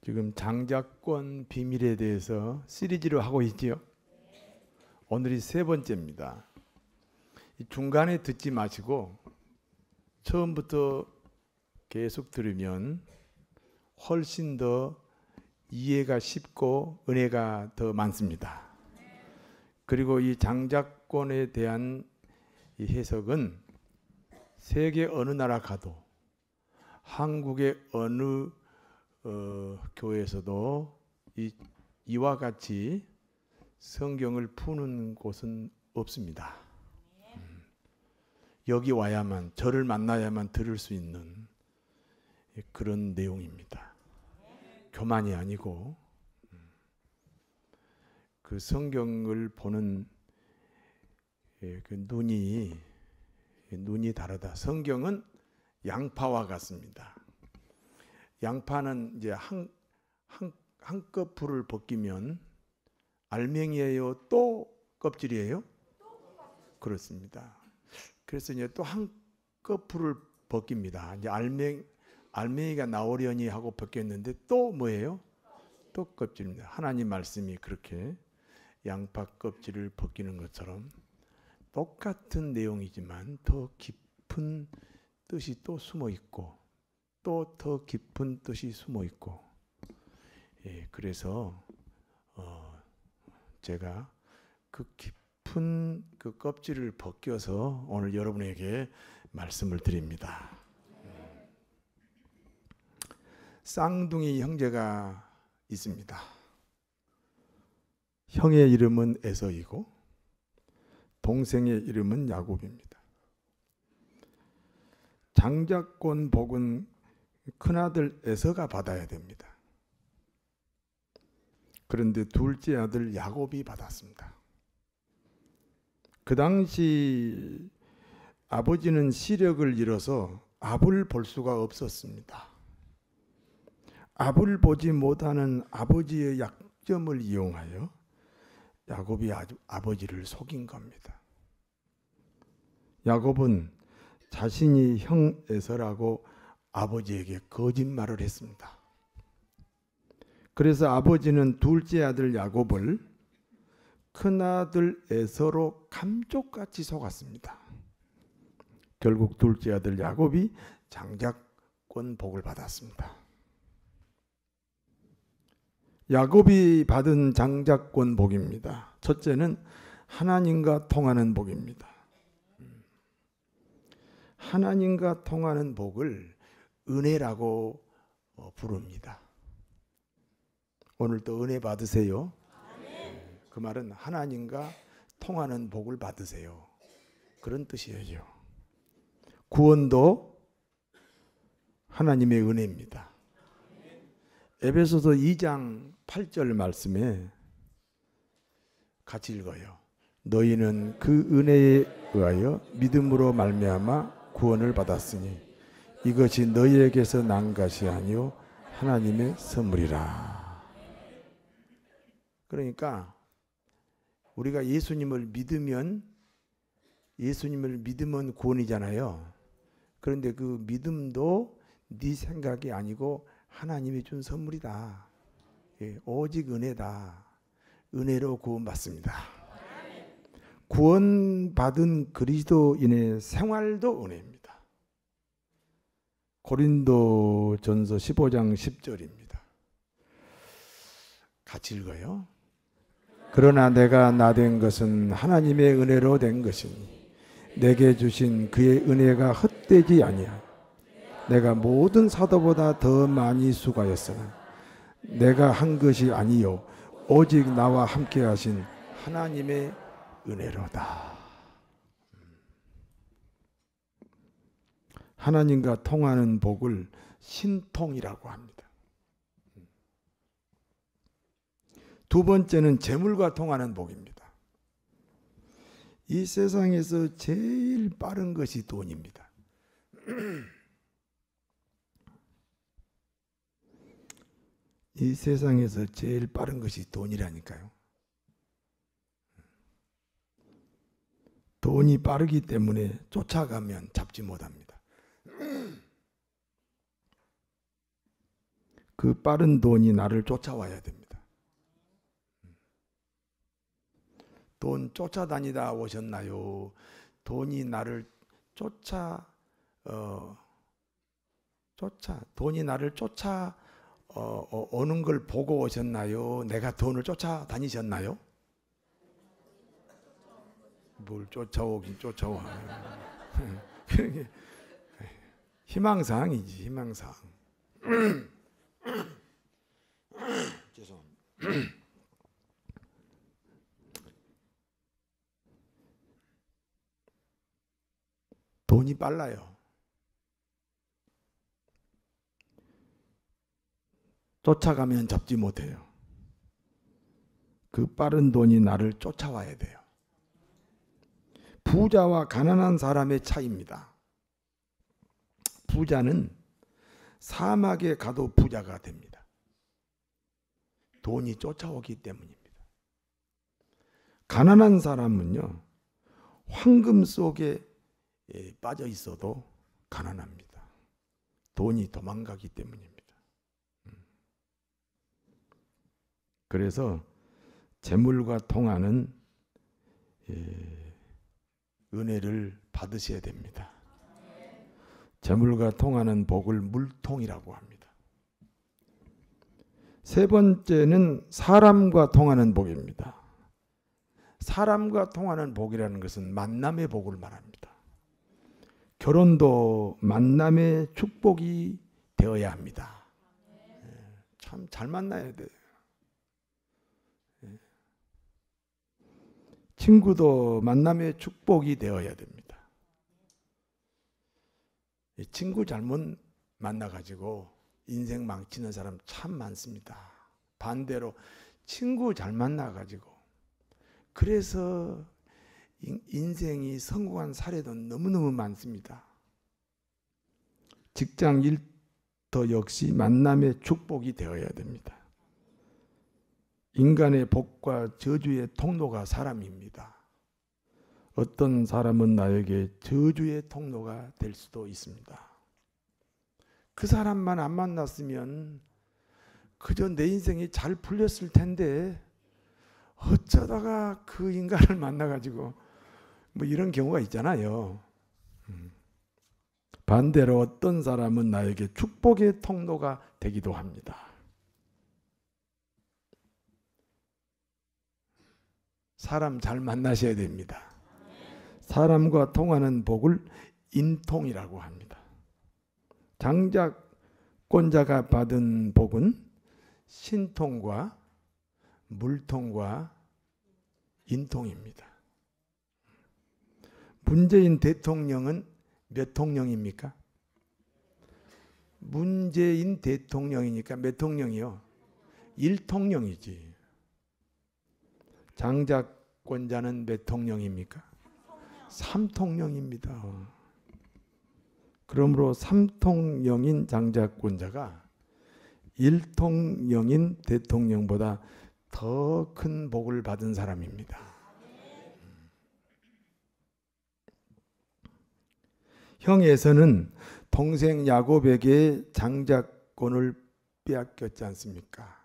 지금 장자권 비밀에 대해서 시리즈로 하고 있지요. 오늘이 세 번째입니다. 중간에 듣지 마시고 처음부터 계속 들으면 훨씬 더 이해가 쉽고 은혜가 더 많습니다. 그리고 이 장자권에 대한 이 해석은 세계 어느 나라 가도 한국의 어느 교회에서도 이와 같이 성경을 푸는 곳은 없습니다. 여기 와야만, 저를 만나야만 들을 수 있는 그런 내용입니다. 교만이 아니고 그 성경을 보는 그 눈이 다르다. 성경은 양파와 같습니다. 양파는 이제 한꺼풀을 벗기면 알맹이에요? 또 껍질이에요? 그렇습니다. 그래서 이제 또 한꺼풀을 벗깁니다. 이제 알맹이가 나오려니 하고 벗겼는데 또 뭐예요? 또 껍질입니다. 하나님 말씀이 그렇게 양파 껍질을 벗기는 것처럼 똑같은 내용이지만 더 깊은 뜻이 또 숨어 있고 또 더 깊은 뜻이 숨어 있고, 그래서 제가 그 깊은 그 껍질을 벗겨서 오늘 여러분에게 말씀을 드립니다. 쌍둥이 형제가 있습니다. 형의 이름은 에서이고 동생의 이름은 야곱입니다. 장자권 복은 큰아들 에서가 받아야 됩니다. 그런데 둘째 아들 야곱이 받았습니다. 그 당시 아버지는 시력을 잃어서 앞을 볼 수가 없었습니다. 앞을 보지 못하는 아버지의 약점을 이용하여 야곱이 아버지를 속인 겁니다. 야곱은 자신이 형 에서라고 아버지에게 거짓말을 했습니다. 그래서 아버지는 둘째 아들 야곱을 큰아들 에서로 감쪽같이 속았습니다. 결국 둘째 아들 야곱이 장자권 복을 받았습니다. 야곱이 받은 장자권 복입니다. 첫째는 하나님과 통하는 복입니다. 하나님과 통하는 복을 은혜라고 부릅니다. 오늘도 은혜 받으세요. 그 말은 하나님과 통하는 복을 받으세요. 그런 뜻이에요. 구원도 하나님의 은혜입니다. 에베소서 2장 8절 말씀에 같이 읽어요. 너희는 그 은혜에 의하여 믿음으로 말미암아 구원을 받았으니 이것이 너희에게서 난 것이 아니요 하나님의 선물이라. 그러니까 우리가 예수님을 믿으면 구원이잖아요. 그런데 그 믿음도 네 생각이 아니고 하나님이 준 선물이다. 오직 은혜다. 은혜로 구원받습니다. 구원받은 그리스도인의 생활도 은혜입니다. 고린도전서 15장 10절입니다. 같이 읽어요. 그러나 내가 나 된 것은 하나님의 은혜로 된 것이니 내게 주신 그의 은혜가 헛되지 아니하여 내가 모든 사도보다 더 많이 수고하였으나 내가 한 것이 아니요 오직 나와 함께 하신 하나님의 은혜로다. 하나님과 통하는 복을 신통이라고 합니다. 두 번째는 재물과 통하는 복입니다. 이 세상에서 제일 빠른 것이 돈입니다. 이 세상에서 제일 빠른 것이 돈이라니까요. 돈이 빠르기 때문에 쫓아가면 잡지 못합니다. 그 빠른 돈이 나를 쫓아와야 됩니다. 돈 쫓아다니다 오셨나요? 돈이 나를 돈이 나를 오는 걸 보고 오셨나요? 내가 돈을 쫓아다니셨나요? 뭘 쫓아오긴 쫓아와. 희망사항이지, 희망사항. 죄송합니다. 돈이 빨라요. 쫓아가면 잡지 못해요. 그 빠른 돈이 나를 쫓아와야 돼요. 부자와 가난한 사람의 차이입니다. 부자는 사막에 가도 부자가 됩니다. 돈이 쫓아오기 때문입니다. 가난한 사람은요, 황금 속에 빠져 있어도 가난합니다. 돈이 도망가기 때문입니다. 그래서 재물과 통하는 은혜를 받으셔야 됩니다. 재물과 통하는 복을 물통이라고 합니다. 세 번째는 사람과 통하는 복입니다. 사람과 통하는 복이라는 것은 만남의 복을 말합니다. 결혼도 만남의 축복이 되어야 합니다. 참 잘 만나야 돼요. 친구도 만남의 축복이 되어야 됩니다. 친구 잘못 만나가지고 인생 망치는 사람 참 많습니다. 반대로 친구 잘 만나가지고 그래서 인생이 성공한 사례도 너무너무 많습니다. 직장 일터 역시 만남의 축복이 되어야 됩니다. 인간의 복과 저주의 통로가 사람입니다. 어떤 사람은 나에게 저주의 통로가 될 수도 있습니다. 그 사람만 안 만났으면 그저 내 인생이 잘 풀렸을 텐데 어쩌다가 그 인간을 만나가지고 뭐 이런 경우가 있잖아요. 반대로 어떤 사람은 나에게 축복의 통로가 되기도 합니다. 사람 잘 만나셔야 됩니다. 사람과 통하는 복을 인통이라고 합니다. 장작권자가 받은 복은 신통과 물통과 인통입니다. 문재인 대통령은 몇 통령입니까? 문재인 대통령이니까 몇 통령이요? 1통령이지. 장작권자는 몇 통령입니까? 3통령입니다. 그러므로 3통령인 장작권자가 1통령인 대통령보다 더 큰 복을 받은 사람입니다. 형에서는 동생 야곱에게 장작권을 빼앗겼지 않습니까?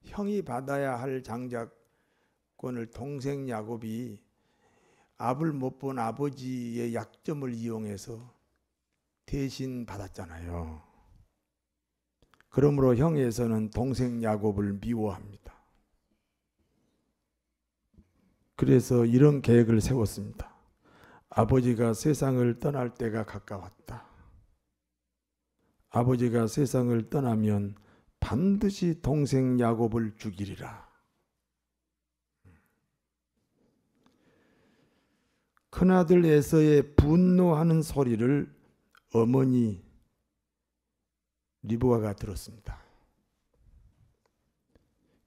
형이 받아야 할 장작권을 동생 야곱이 압을 못 본 아버지의 약점을 이용해서 대신 받았잖아요. 그러므로 형에서는 동생 야곱을 미워합니다. 그래서 이런 계획을 세웠습니다. 아버지가 세상을 떠날 때가 가까웠다. 아버지가 세상을 떠나면 반드시 동생 야곱을 죽이리라. 큰아들 에서의 분노하는 소리를 어머니 리브가가 들었습니다.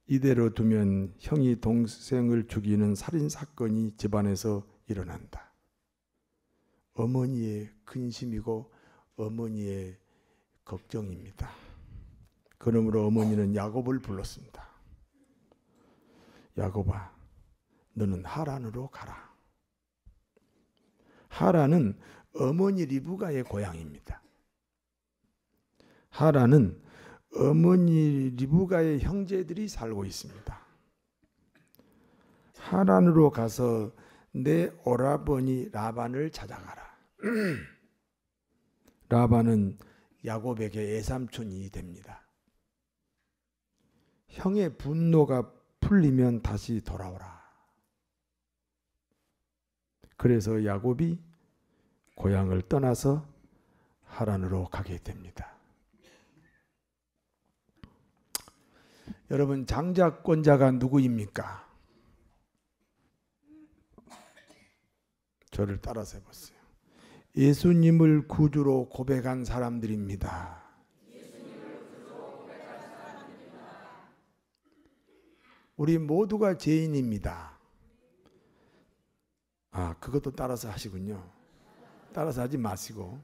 이대로 두면 형이 동생을 죽이는 살인사건이 집안에서 일어난다. 어머니의 근심이고 어머니의 걱정입니다. 그러므로 어머니는 야곱을 불렀습니다. 야곱아, 너는 하란으로 가라. 하란은 어머니 리브가의 고향입니다. 하란은 어머니 리브가의 형제들이 살고 있습니다. 하란으로 가서 내 오라버니 라반을 찾아가라. 라반은 야곱에게 외삼촌이 됩니다. 형의 분노가 풀리면 다시 돌아오라. 그래서 야곱이 고향을 떠나서 하란으로 가게 됩니다. 여러분, 장자권자가 누구입니까? 저를 따라서 해보세요. 예수님을 구주로 고백한 사람들입니다. 우리 모두가 죄인입니다. 그것도 따라서 하시군요. 따라서 하지 마시고.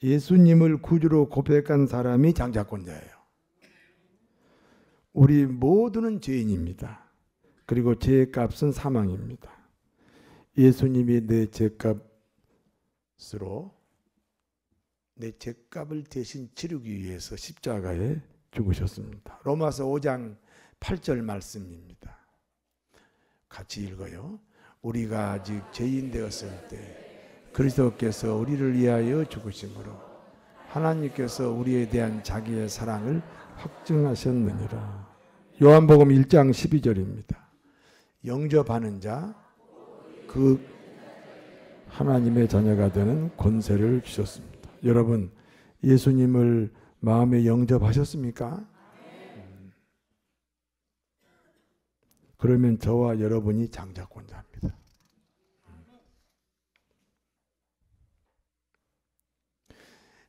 예수님을 구주로 고백한 사람이 장자권자예요. 우리 모두는 죄인입니다. 그리고 죄의 값은 사망입니다. 예수님이 내 죄값으로 내 죄값을 대신 치르기 위해서 십자가에 죽으셨습니다. 로마서 5장 8절 말씀입니다. 같이 읽어요. 우리가 아직 죄인 되었을 때 그리스도께서 우리를 위하여 죽으심으로 하나님께서 우리에 대한 자기의 사랑을 확증하셨느니라. 요한복음 1장 12절입니다. 영접하는 자 그 하나님의 자녀가 되는 권세를 주셨습니다. 여러분, 예수님을 마음에 영접하셨습니까? 그러면 저와 여러분이 장자권자입니다.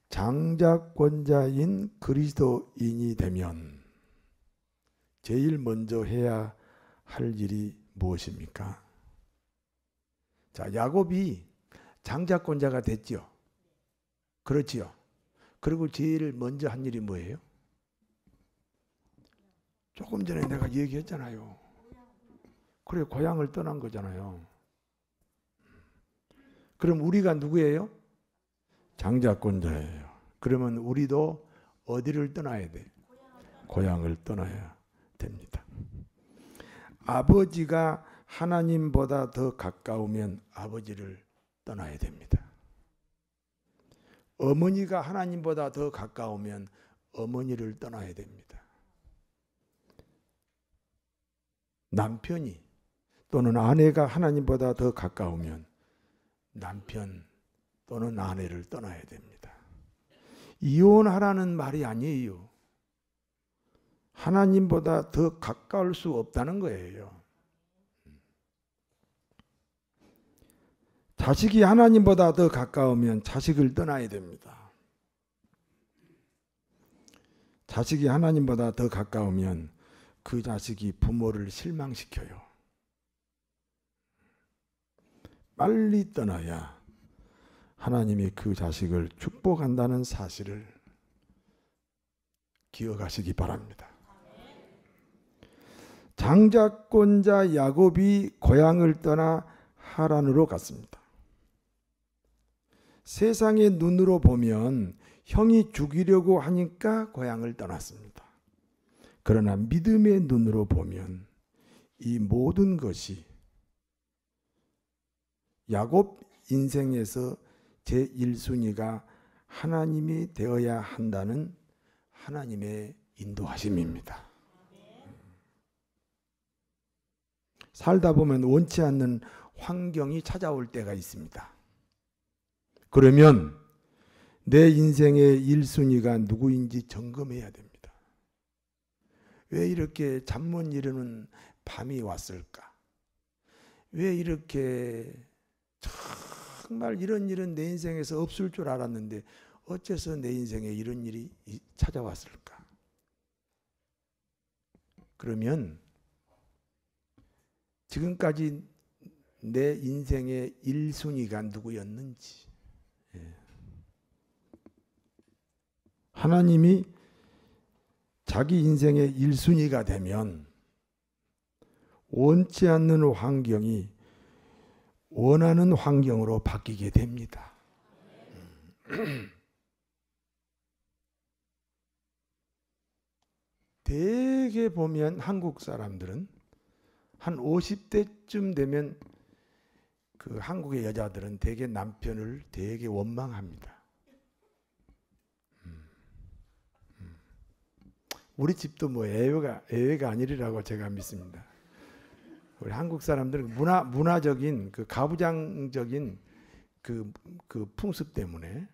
장자권자인 그리스도인이 되면 제일 먼저 해야 할 일이 무엇입니까? 자, 야곱이 장자권자가 됐죠. 그렇지요. 그리고 제일 먼저 한 일이 뭐예요? 조금 전에 내가 얘기했잖아요. 그래, 고향을 떠난 거잖아요. 그럼 우리가 누구예요? 장자권자예요. 그러면 우리도 어디를 떠나야 돼? 고향을 떠나야 됩니다. 아버지가 하나님보다 더 가까우면 아버지를 떠나야 됩니다. 어머니가 하나님보다 더 가까우면 어머니를 떠나야 됩니다. 남편이 또는 아내가 하나님보다 더 가까우면 남편 또는 아내를 떠나야 됩니다. 이혼하라는 말이 아니에요. 하나님보다 더 가까울 수 없다는 거예요. 자식이 하나님보다 더 가까우면 자식을 떠나야 됩니다. 자식이 하나님보다 더 가까우면 그 자식이 부모를 실망시켜요. 빨리 떠나야 하나님이 그 자식을 축복한다는 사실을 기억하시기 바랍니다. 장자권자 야곱이 고향을 떠나 하란으로 갔습니다. 세상의 눈으로 보면 형이 죽이려고 하니까 고향을 떠났습니다. 그러나 믿음의 눈으로 보면 이 모든 것이 야곱 인생에서 제1순위가 하나님이 되어야 한다는 하나님의 인도하심입니다. 살다 보면 원치 않는 환경이 찾아올 때가 있습니다. 그러면 내 인생의 1순위가 누구인지 점검해야 됩니다. 왜 이렇게 잠 못 이루는 밤이 왔을까? 왜 이렇게 정말 이런 일은 내 인생에서 없을 줄 알았는데 어째서 내 인생에 이런 일이 찾아왔을까? 그러면 지금까지 내 인생의 1순위가 누구였는지, 하나님이 자기 인생의 1순위가 되면 원치 않는 환경이 원하는 환경으로 바뀌게 됩니다. 대개 보면 한국 사람들은 한 50대쯤 되면 그 한국의 여자들은 대개 남편을 되게 원망합니다. 우리 집도 뭐 예외가 아니리라고 제가 믿습니다. 우리 한국 사람들은 문화적인 그 가부장적인 그 풍습 때문에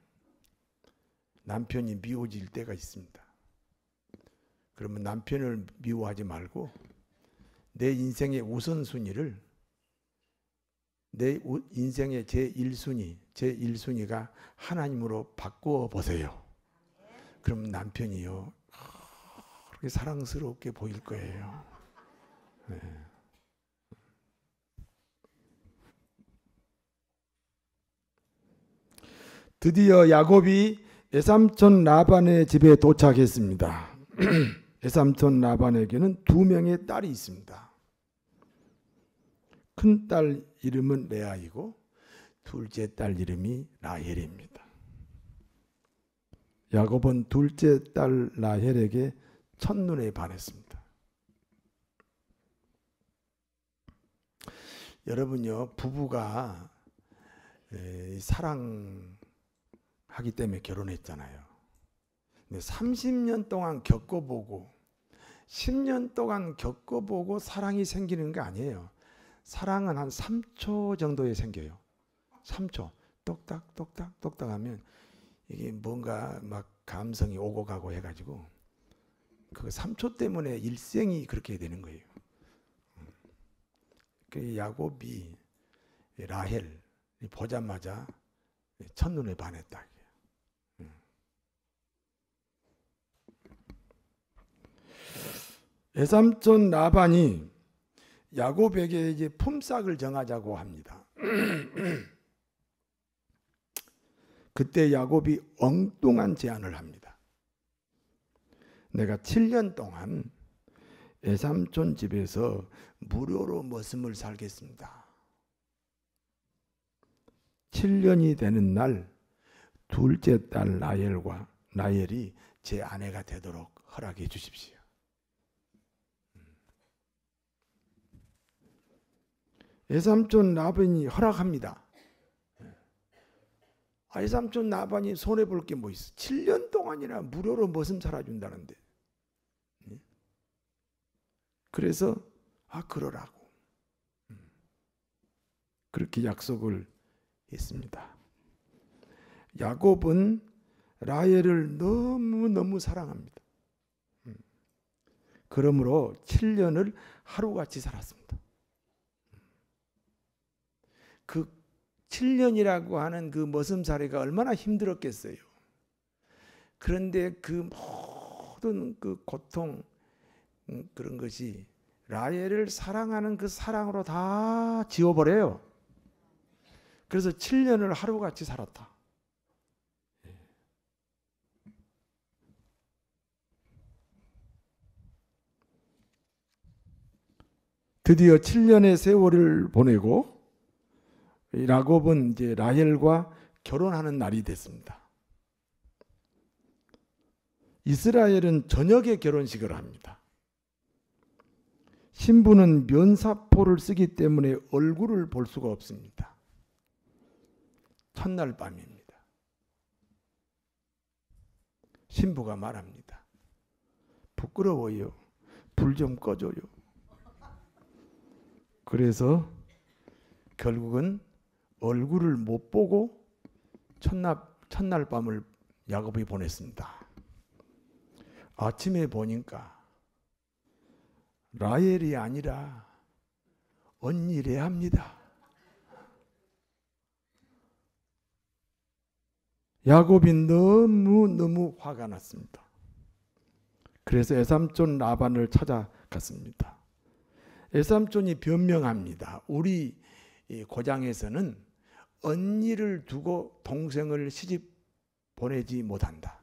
남편이 미워질 때가 있습니다. 그러면 남편을 미워하지 말고 내 인생의 우선순위를 내 인생의 제1순위가 하나님으로 바꾸어 보세요. 그럼 남편이요 그렇게 사랑스럽게 보일 거예요. 네. 드디어 야곱이 외삼촌 라반의 집에 도착했습니다. 외삼촌 라반에게는 2명의 딸이 있습니다. 큰 딸 이름은 레아이고 둘째 딸 이름이 라헬입니다. 야곱은 둘째 딸 라헬에게 첫눈에 반했습니다. 여러분요, 부부가 사랑하기 때문에 결혼했잖아요. 근데 30년 동안 겪어보고 10년 동안 겪어보고 사랑이 생기는 거 아니에요. 사랑은 한 3초 정도에 생겨요. 3초 똑딱 똑딱 똑딱 하면 이게 뭔가 막 감성이 오고 가고 해가지고 그 3초 때문에 일생이 그렇게 되는 거예요. 그 야곱이 라헬 보자마자 첫눈에 반했다. 외삼촌 라반이 야곱에게 이제 품삯을 정하자고 합니다. 그때 야곱이 엉뚱한 제안을 합니다. 내가 7년 동안 외삼촌 집에서 무료로 머슴을 살겠습니다. 7년이 되는 날 둘째 딸 라헬이 제 아내가 되도록 허락해 주십시오. 외삼촌 라반이 허락합니다. 외삼촌 라반이 손해볼 게 뭐 있어? 7년 동안이나 무료로 머슴 살아준다는데. 그래서 그러라고 그렇게 약속을 했습니다. 야곱은 라헬을 너무너무 사랑합니다. 그러므로 7년을 하루같이 살았습니다. 그 7년이라고 하는 그 머슴살이가 얼마나 힘들었겠어요. 그런데 그 모든 그 고통 그런 것이 라헬을 사랑하는 그 사랑으로 다 지워버려요. 그래서 7년을 하루같이 살았다. 드디어 7년의 세월을 보내고 야곱은 이제 라헬과 결혼하는 날이 됐습니다. 이스라엘은 저녁에 결혼식을 합니다. 신부는 면사포를 쓰기 때문에 얼굴을 볼 수가 없습니다. 첫날 밤입니다. 신부가 말합니다. 부끄러워요. 불 좀 꺼줘요. 그래서 결국은 얼굴을 못 보고 첫날 밤을 야곱이 보냈습니다. 아침에 보니까 라헬이 아니라 언니 레아입니다. 야곱이 너무 화가 났습니다. 그래서 외삼촌 라반을 찾아갔습니다. 외삼촌이 변명합니다. 우리 고장에서는 언니를 두고 동생을 시집 보내지 못한다.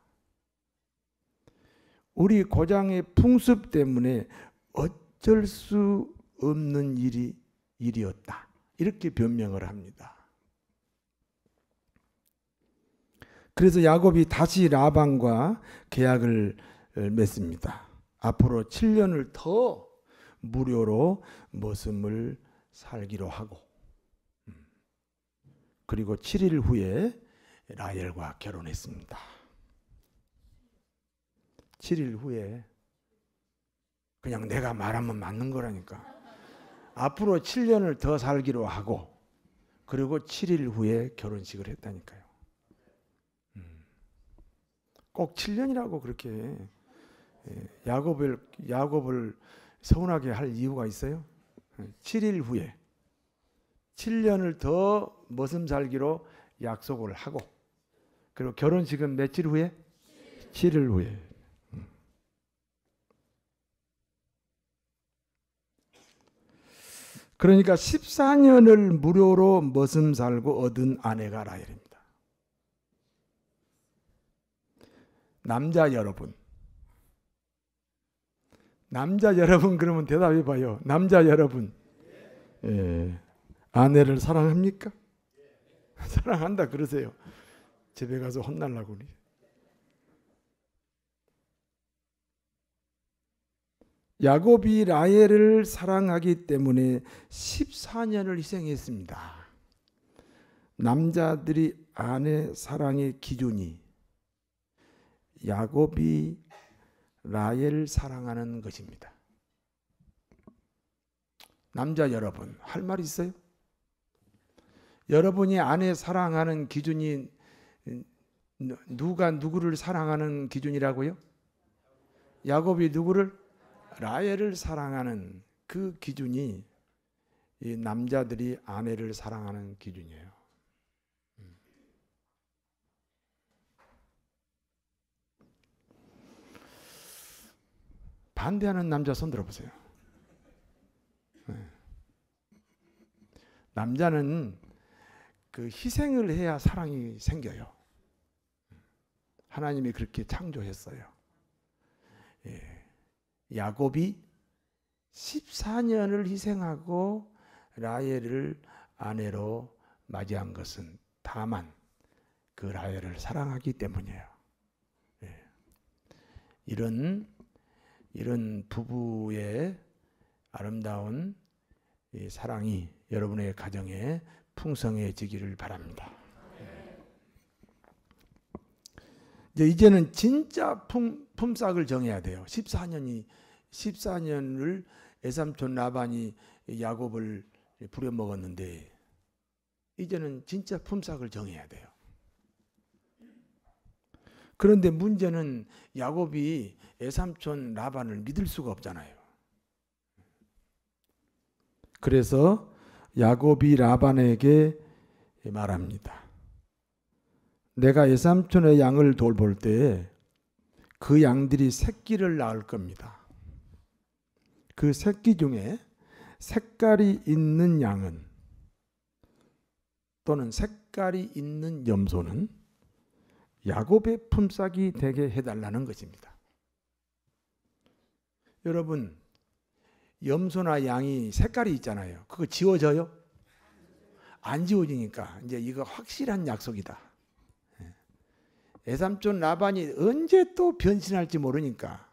우리 고장의 풍습 때문에 어쩔 수 없는 일이었다. 이렇게 변명을 합니다. 그래서 야곱이 다시 라반과 계약을 맺습니다. 앞으로 7년을 더 무료로 머슴을 살기로 하고, 그리고 7일 후에 라헬과 결혼했습니다. 7일 후에. 그냥 내가 말하면 맞는 거라니까. 앞으로 7년을 더 살기로 하고, 그리고 7일 후에 결혼식을 했다니까요. 꼭 7년이라고 그렇게 야곱을 서운하게 할 이유가 있어요? 7일 후에 7년을 더 머슴 살기로 약속을 하고, 그리고 결혼식은 며칠 후에? 7일 후에. 그러니까 14년을 무료로 머슴 살고 얻은 아내가 라헬입니다. 남자 여러분 그러면 대답해 봐요. 남자 여러분, 아내를 사랑합니까? 사랑한다 그러세요. 집에 가서 혼날라고 그래. 야곱이 라헬을 사랑하기 때문에 14년을 희생했습니다. 남자들이 아내 사랑의 기준이 야곱이 라헬을 사랑하는 것입니다. 남자 여러분, 할 말 있어요? 여러분이 아내 사랑하는 기준이 누가 누구를 사랑하는 기준이라고요? 야곱이 누구를? 라헬을 사랑하는 그 기준이 이 남자들이 아내를 사랑하는 기준이에요. 반대하는 남자 손 들어보세요. 남자는 그 희생을 해야 사랑이 생겨요. 하나님이 그렇게 창조했어요. 야곱이 14년을 희생하고 라헬을 아내로 맞이한 것은 다만 그 라헬을 사랑하기 때문이에요. 이런 부부의 아름다운 이 사랑이 여러분의 가정에 풍성해지기를 바랍니다. 이제는 진짜 품삯을 정해야 돼요. 14년을 애삼촌 라반이 야곱을 부려먹었는데 이제는 진짜 품삯을 정해야 돼요. 그런데 문제는 야곱이 애삼촌 라반을 믿을 수가 없잖아요. 그래서 야곱이 라반에게 말합니다. 내가 애삼촌의 양을 돌볼 때 그 양들이 새끼를 낳을 겁니다. 그 새끼 중에 색깔이 있는 양은 또는 색깔이 있는 염소는 야곱의 품삯이 되게 해달라는 것입니다. 여러분, 염소나 양이 색깔이 있잖아요. 그거 지워져요? 안 지워지니까 이제 이거 확실한 약속이다. 애삼촌 라반이 언제 또 변신할지 모르니까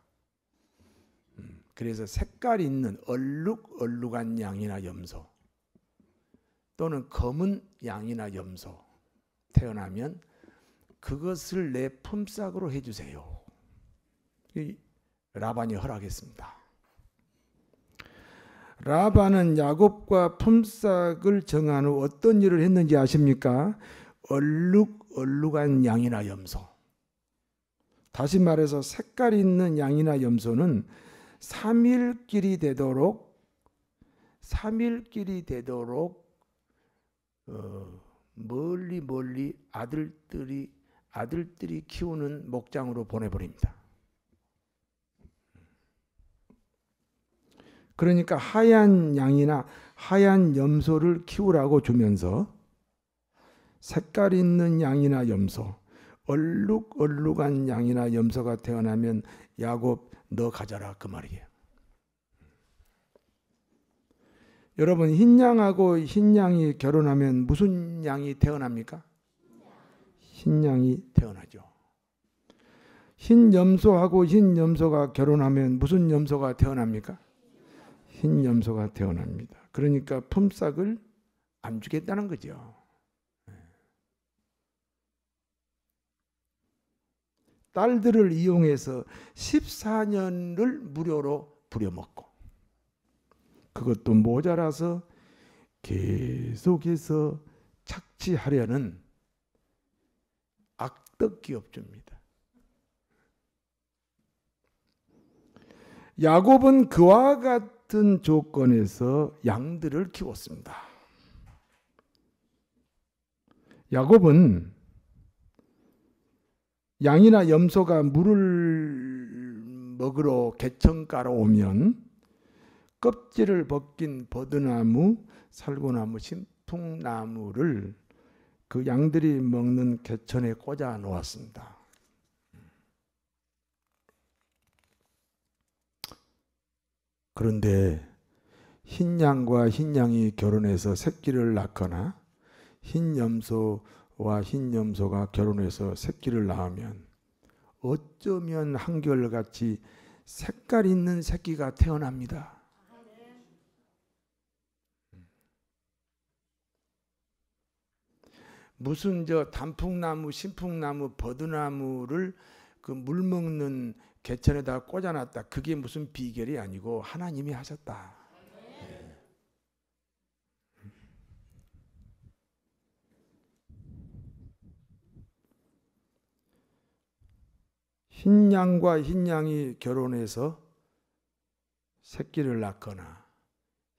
그래서 색깔 있는 얼룩한 양이나 염소 또는 검은 양이나 염소 태어나면 그것을 내 품삯으로 해주세요. 라반이 허락했습니다. 라반은 야곱과 품삯을 정한 후 어떤 일을 했는지 아십니까? 얼룩한 양이나 염소. 다시 말해서 색깔 있는 양이나 염소는 3일길이 되도록 멀리 아들들이 키우는 목장으로 보내버립니다. 그러니까 하얀 양이나 하얀 염소를 키우라고 주면서 색깔 있는 양이나 염소, 얼룩한 양이나 염소가 태어나면 야곱 너 가져라 그 말이에요. 여러분, 흰 양하고 흰 양이 결혼하면 무슨 양이 태어납니까? 흰 양이 태어나죠. 흰 염소하고 흰 염소가 결혼하면 무슨 염소가 태어납니까? 흰 염소가 태어납니다. 그러니까 품삯을 안 주겠다는 거죠. 딸들을 이용해서 14년을 무료로 부려먹고, 그것도 모자라서 계속해서 착취하려는 악덕 기업주입니다. 야곱은 그와 같은 조건에서 양들을 키웠습니다. 야곱은 양이나 염소가 물을 먹으러 개천가로 오면 껍질을 벗긴 버드나무, 살구나무, 신풍나무를 그 양들이 먹는 개천에 꽂아 놓았습니다. 그런데 흰 양과 흰 양이 결혼해서 새끼를 낳거나 흰 염소와 흰 염소가 결혼해서 새끼를 낳으면 어쩌면 한결같이 색깔 있는 새끼가 태어납니다. 무슨 단풍나무, 신풍나무, 버드나무를 그 물 먹는 개천에다 꽂아놨다. 그게 무슨 비결이 아니고 하나님이 하셨다. 흰 양과 흰 양이 결혼해서 새끼를 낳거나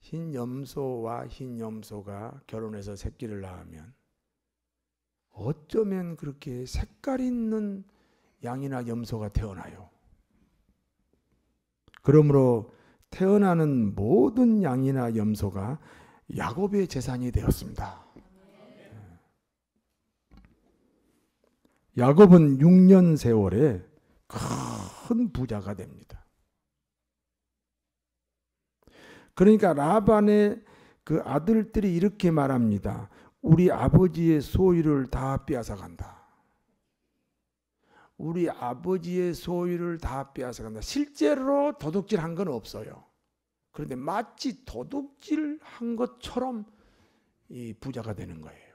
흰 염소와 흰 염소가 결혼해서 새끼를 낳으면 어쩌면 그렇게 색깔 있는 양이나 염소가 태어나요. 그러므로 태어나는 모든 양이나 염소가 야곱의 재산이 되었습니다. 야곱은 6년 세월에 큰 부자가 됩니다. 그러니까 라반의 그 아들들이 이렇게 말합니다. 우리 아버지의 소유를 다 빼앗아간다. 우리 아버지의 소유를 다 빼앗아간다. 실제로 도둑질한 건 없어요. 그런데 마치 도둑질한 것처럼 이 부자가 되는 거예요.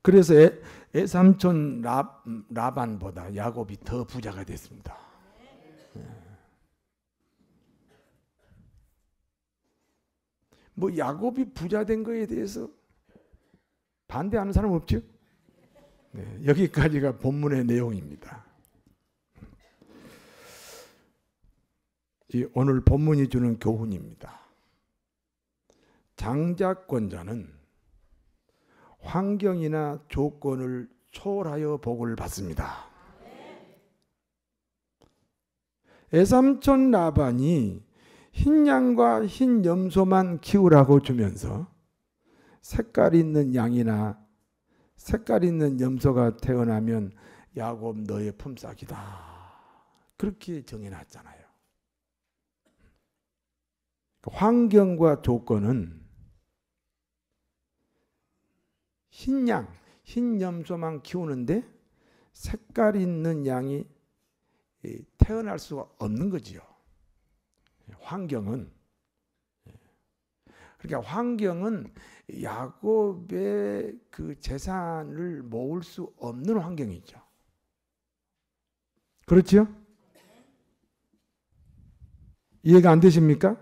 그래서 애삼촌 라반보다 야곱이 더 부자가 됐습니다. 뭐 야곱이 부자 된 거에 대해서 반대하는 사람 없죠? 네, 여기까지가 본문의 내용입니다. 오늘 본문이 주는 교훈입니다. 장자권자는 환경이나 조건을 초월하여 복을 받습니다. 애삼촌 라반이 흰 양과 흰 염소만 키우라고 주면서 색깔 있는 양이나 색깔 있는 염소가 태어나면 야곱 너의 품삯이다. 그렇게 정해놨잖아요. 환경과 조건은 흰 양, 흰 염소만 키우는데 색깔 있는 양이 태어날 수가 없는 거지요. 환경은. 그러니까 환경은 야곱의 그 재산을 모을 수 없는 환경이죠. 그렇죠? 이해가 안 되십니까?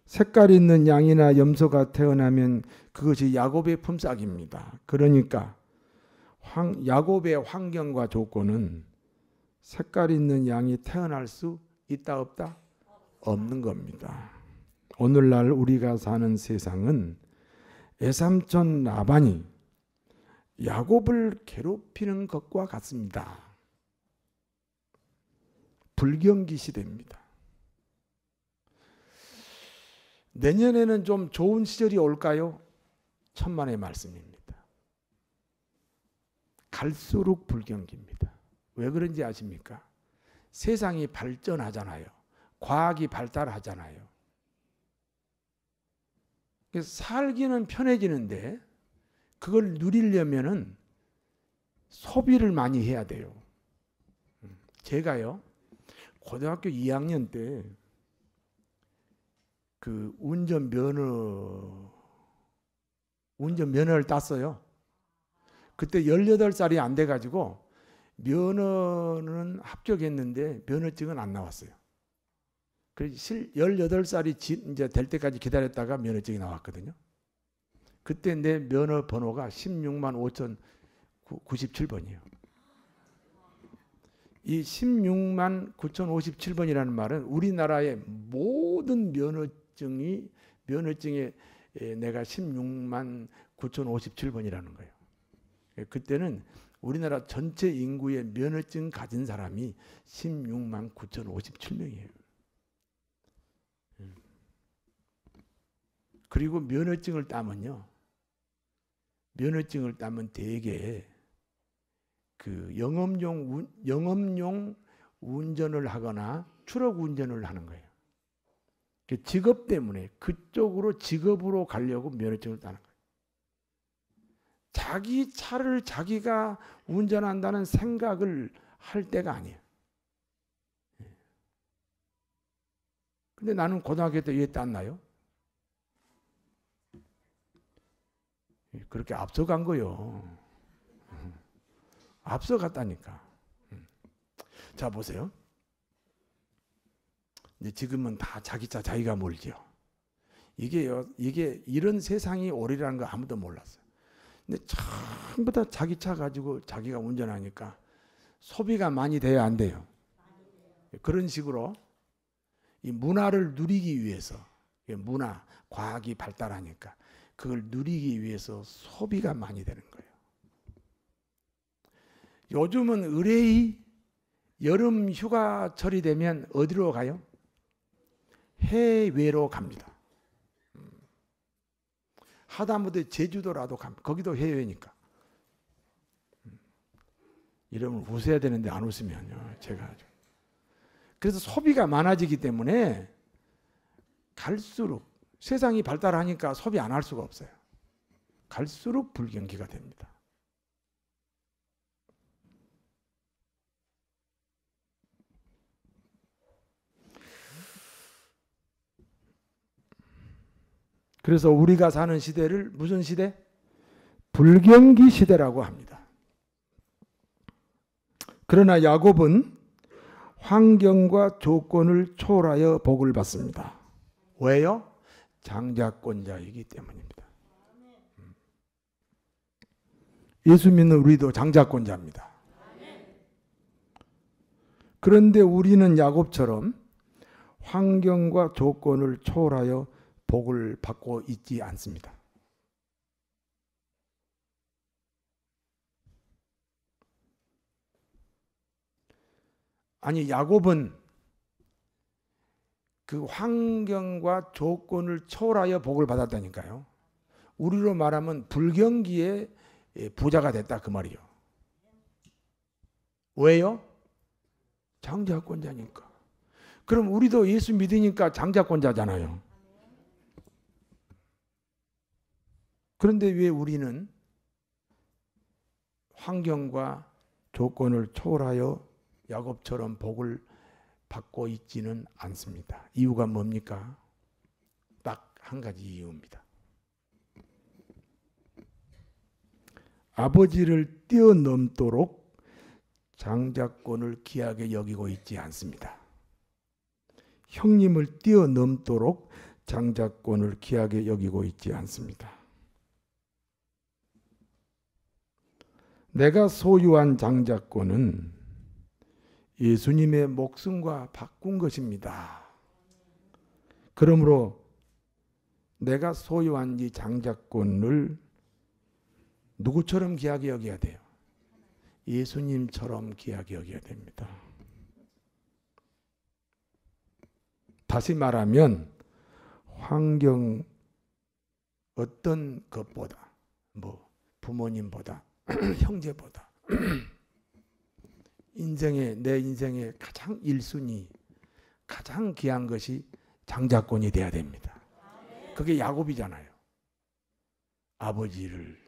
색깔 있는 양이나 염소가 태어나면 그것이 야곱의 품삯입니다. 그러니까 야곱의 환경과 조건은 색깔 있는 양이 태어날 수 있다 없다? 없는 겁니다. 오늘날 우리가 사는 세상은 애삼촌 라반이 야곱을 괴롭히는 것과 같습니다. 불경기 시대입니다. 내년에는 좀 좋은 시절이 올까요? 천만의 말씀입니다. 갈수록 불경기입니다. 왜 그런지 아십니까? 세상이 발전하잖아요. 과학이 발달하잖아요. 그래서 살기는 편해지는데 그걸 누리려면은 소비를 많이 해야 돼요. 제가요, 고등학교 2학년 때 그 운전면허를 땄어요. 그때 18살이 안 돼가지고 면허는 합격했는데 면허증은 안 나왔어요. 그래서 18살이 이제 될 때까지 기다렸다가 면허증이 나왔거든요. 그때 내 면허 번호가 16만 5,097번이에요. 이 16만 9,057번이라는 말은 우리나라의 모든 면허증에 내가 16만 9,057번이라는 거예요. 그때는 우리나라 전체 인구의 면허증 가진 사람이 16만 9,057명이에요. 그리고 면허증을 따면 대개 그 영업용 운전을 하거나 트럭 운전을 하는 거예요. 직업 때문에 그쪽으로 직업으로 가려고 면허증을 따는 거예요. 자기 차를 자기가 운전한다는 생각을 할 때가 아니에요. 근데 나는 고등학교 때 왜 땄나요? 그렇게 앞서간 거요. 앞서갔다니까. 자, 보세요. 이제 지금은 다 자기 차 자기가 몰죠. 이게 이런 세상이 오리라는 거 아무도 몰랐어요. 근데 전부 다 자기 차 가지고 자기가 운전하니까 소비가 많이 돼야 안 돼요. 그런 식으로 이 문화를 누리기 위해서, 문화, 과학이 발달하니까 그걸 누리기 위해서 소비가 많이 되는 거예요. 요즘은 의뢰이 여름 휴가철이 되면 어디로 가요? 해외로 갑니다. 하다못해 제주도라도 갑니다. 거기도 해외니까. 이러면 웃어야 되는데 안 웃으면요. 제가 그래서 소비가 많아지기 때문에 갈수록 세상이 발달하니까 소비 안 할 수가 없어요. 갈수록 불경기가 됩니다. 그래서 우리가 사는 시대를 무슨 시대? 불경기 시대라고 합니다. 그러나 야곱은 환경과 조건을 초월하여 복을 받습니다. 왜요? 장자권자이기 때문입니다. 예수 믿는 우리도 장자권자입니다. 그런데 우리는 야곱처럼 환경과 조건을 초월하여 복을 받고 있지 않습니다. 아니, 야곱은 그 환경과 조건을 초월하여 복을 받았다니까요. 우리로 말하면 불경기에 부자가 됐다 그 말이요. 왜요? 장자권자니까. 그럼 우리도 예수 믿으니까 장자권자잖아요. 그런데 왜 우리는 환경과 조건을 초월하여 야곱처럼 복을 받고 있지는 않습니다. 이유가 뭡니까? 딱 한 가지 이유입니다. 아버지를 뛰어넘도록 장자권을 귀하게 여기고 있지 않습니다. 형님을 뛰어넘도록 장자권을 귀하게 여기고 있지 않습니다. 내가 소유한 장자권은 예수님의 목숨과 바꾼 것입니다. 그러므로 내가 소유한 이 장자권을 누구처럼 귀하게 여겨야 돼요? 예수님처럼 귀하게 여겨야 됩니다. 다시 말하면 환경 어떤 것보다, 부모님보다, 형제보다 내 인생의 가장 1순위, 가장 귀한 것이 장자권이 돼야 됩니다. 그게 야곱이잖아요. 아버지를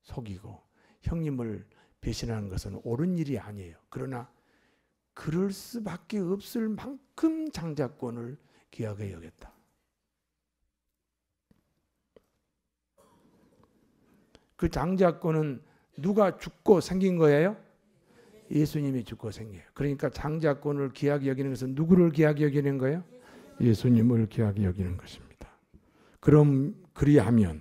속이고 형님을 배신하는 것은 옳은 일이 아니에요. 그러나 그럴 수밖에 없을 만큼 장자권을 귀하게 여겼다. 그 장자권은 누가 죽고 생긴 거예요? 예수님이 죽고 생겨요. 그러니까 장자권을 귀하게 여기는 것은 누구를 귀하게 여기는 거예요? 예수님을 귀하게 여기는 것입니다. 그리하면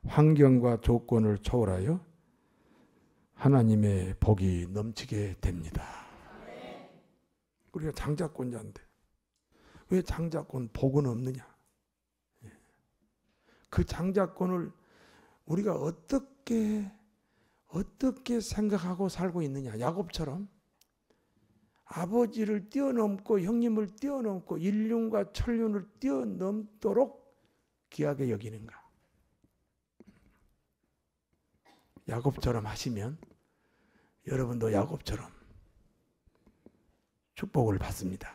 환경과 조건을 초월하여 하나님의 복이 넘치게 됩니다. 우리가 장자권자인데 왜 장자권 복은 없느냐? 그 장자권을 우리가 어떻게 생각하고 살고 있느냐? 야곱처럼 아버지를 뛰어넘고 형님을 뛰어넘고 인륜과 천륜을 뛰어넘도록 귀하게 여기는가? 야곱처럼 하시면 여러분도 야곱처럼 축복을 받습니다.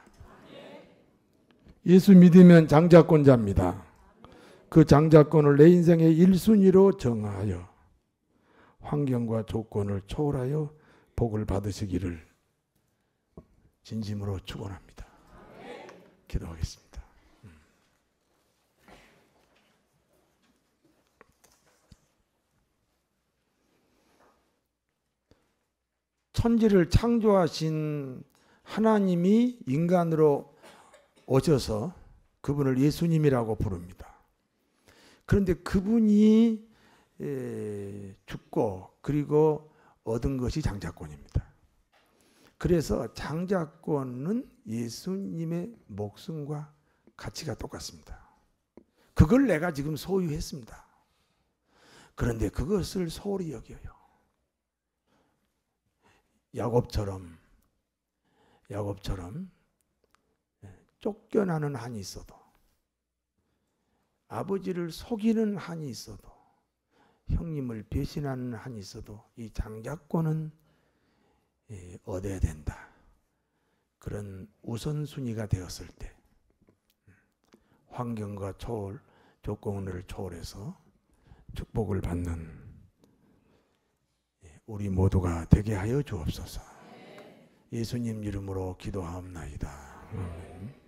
예수 믿으면 장자권자입니다. 그 장자권을 내 인생의 1순위로 정하여 환경과 조건을 초월하여 복을 받으시기를 진심으로 축원합니다. 기도하겠습니다. 천지를 창조하신 하나님이 인간으로 오셔서 그분을 예수님이라고 부릅니다. 그런데 그분이 죽고 그리고 얻은 것이 장자권입니다. 그래서 장자권은 예수님의 목숨과 가치가 똑같습니다. 그걸 내가 지금 소유했습니다. 그런데 그것을 소홀히 여겨요. 야곱처럼 쫓겨나는 한이 있어도 아버지를 속이는 한이 있어도 형님을 배신하는 한이 있어도 이 장자권은 얻어야 된다. 그런 우선순위가 되었을 때 환경과 조건을 초월해서 축복을 받는 우리 모두가 되게 하여 주옵소서. 예수님 이름으로 기도하옵나이다. 아멘.